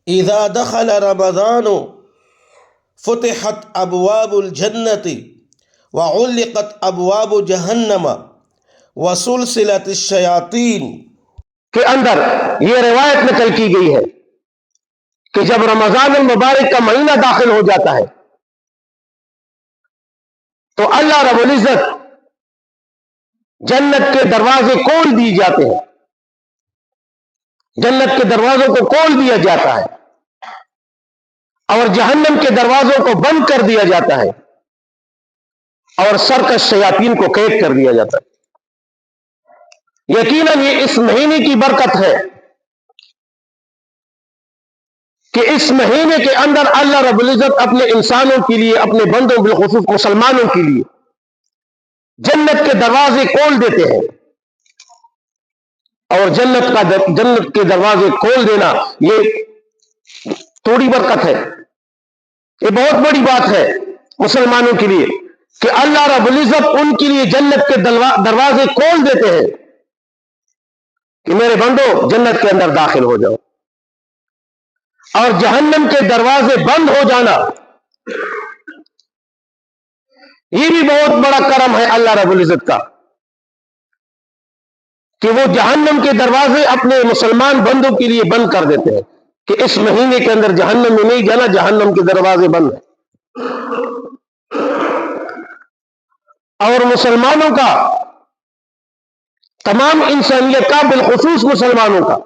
اذا دخل رمضان فتحت ابواب الجنت وعلقت ابواب جہنم وسلسلت الشیاطین کے اندر یہ روایت نقل کی گئی ہے کہ جب رمضان المبارک کا مہینہ داخل ہو جاتا ہے تو اللہ رب العزت جنت کے دروازے کھول دیے جاتے ہیں، جنت کے دروازوں کو کھول دیا جاتا ہے اور جہنم کے دروازوں کو بند کر دیا جاتا ہے اور سرکش شیاطین کو قید کر دیا جاتا ہے۔ یقیناً یہ اس مہینے کی برکت ہے کہ اس مہینے کے اندر اللہ رب العزت اپنے انسانوں کے لیے، اپنے بندوں بالخصوص مسلمانوں کے لیے جنت کے دروازے کھول دیتے ہیں، اور جنت کے دروازے کھول دینا یہ تھوڑی برکت ہے، یہ بہت بڑی بات ہے مسلمانوں کے لیے کہ اللہ رب العزت ان کے لیے جنت کے دروازے کھول دیتے ہیں کہ میرے بندو جنت کے اندر داخل ہو جاؤ، اور جہنم کے دروازے بند ہو جانا یہ بھی بہت بڑا کرم ہے اللہ رب العزت کا کہ وہ جہنم کے دروازے اپنے مسلمان بندوں کے لیے بند کر دیتے ہیں کہ اس مہینے کے اندر جہنم میں نہیں جانا، جہنم کے دروازے بند ہیں۔ اور مسلمانوں کا، تمام انسانیت کا، بالخصوص مسلمانوں کا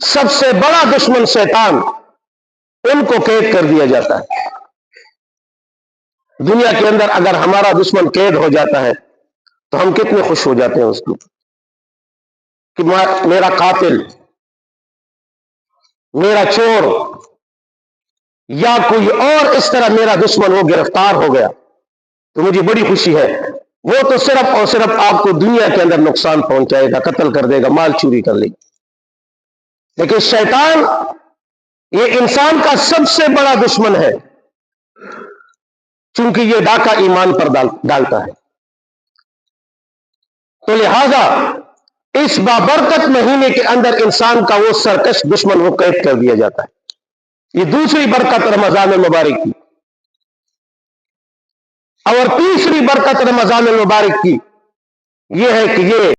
سب سے بڑا دشمن شیطان، ان کو قید کر دیا جاتا ہے۔ دنیا کے اندر اگر ہمارا دشمن قید ہو جاتا ہے تو ہم کتنے خوش ہو جاتے ہیں اس کو کہ میرا قاتل، میرا چور یا کوئی اور اس طرح میرا دشمن وہ گرفتار ہو گیا تو مجھے بڑی خوشی ہے۔ وہ تو صرف اور صرف آپ کو دنیا کے اندر نقصان پہنچائے گا، قتل کر دے گا، مال چوری کر لے گا، لیکن شیطان یہ انسان کا سب سے بڑا دشمن ہے چونکہ یہ ڈاکہ ایمان پر ڈالتا ہے۔ تو لہذا اس بابرکت مہینے کے اندر انسان کا وہ سرکش دشمن وہ قید کر دیا جاتا ہے۔ یہ دوسری برکت رمضان المبارک کی۔ اور تیسری برکت رمضان المبارک کی یہ ہے کہ یہ